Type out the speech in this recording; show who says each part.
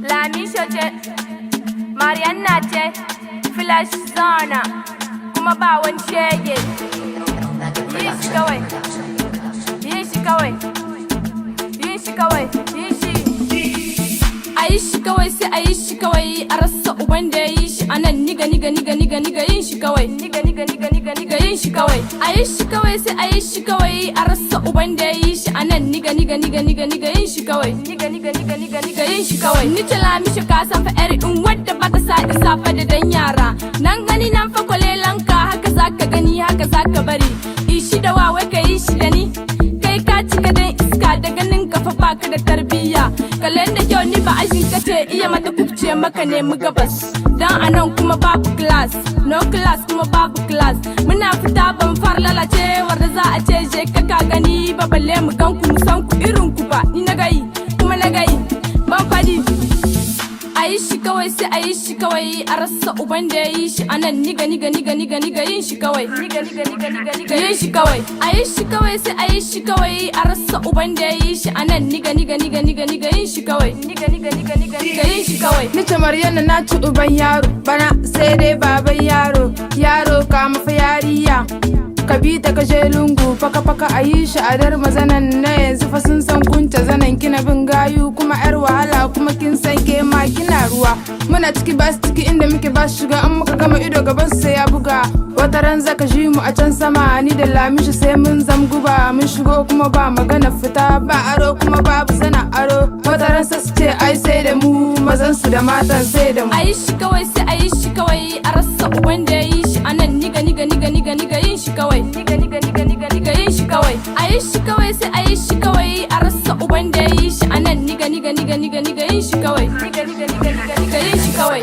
Speaker 1: Lamisho ce, Mariyana ce, flash zona, kuma ba wani shege. Yin shi kawai, yin shi kawai, yin shi kawai, yin shi. A yi shi kawai sai a yi shi kawai, a rasa uban da ya yi shi a nan niga yin shi kawai. Yin shi kawai. A yi shi kawai sai a yi shi kawai, a rasa uban da ya yi shi a nan niga yin shi kawai. Yin shi kawai. Ni ce Lamisho ka san fa yar in wadda ba ta sa isa fa da dan yara. Nan gani nan fa kwalelanka haka zaka gani haka zaka bari. Ishi da wa wai ka yi shi da ni. Kai ka cika dan iska da ganin ka fa baka da tarbiyya. Kallon da kyau ni ba ajin ka ce iya mata kubce maka ne mu gabas. Dan anan kuma babu class, no class kuma babu class. Muna fita ban fara lalacewar da za a ce je ka gani ba balle mu gan ku mu san ku irin ku ba. Ni na gayi kuma na gayi ban fadi. A yi shi kawai sai a yi shi kawai, a rasa uban da ya yi shi a nan niga yin shi kawai. Yin shi kawai. A yi shi kawai sai a yi shi kawai, a rasa uban da ya yi shi a nan niga yin shi kawai. Yin shi kawai.
Speaker 2: Ni ce Mariyana na ci uban yaro, bana sai dai baban yaro. Yaro ka mafi yariya, ka bi ta kashe lungu faka a yi shi a dar mazanan na yanzu fa sun san kunta zanen kina bin gayu kuma yar wahala kuma kin san ke ma kina ruwa. Muna ciki ba su ciki inda muke ba su shiga, an muka gama ido gaban su sai ya buga. Wata ran zaka ji mu a can sama, ni da Lamisho sai mun zamguba. Mun shigo kuma ba magana fita, ba aro kuma babu sana aro. Wata ran sai su ce ai sai da mu, mazan su da matan sai da mu.
Speaker 1: A yi shi kawai sai a yi shi kawai, a rasa uban da ya yi shi a nan niga yin shi kawai. Yin shi kawai. A yi shi kawai sai a yi shi kawai, a rasa uban da ya yi shi a nan niga yin shi kawai. Yin shi kawai.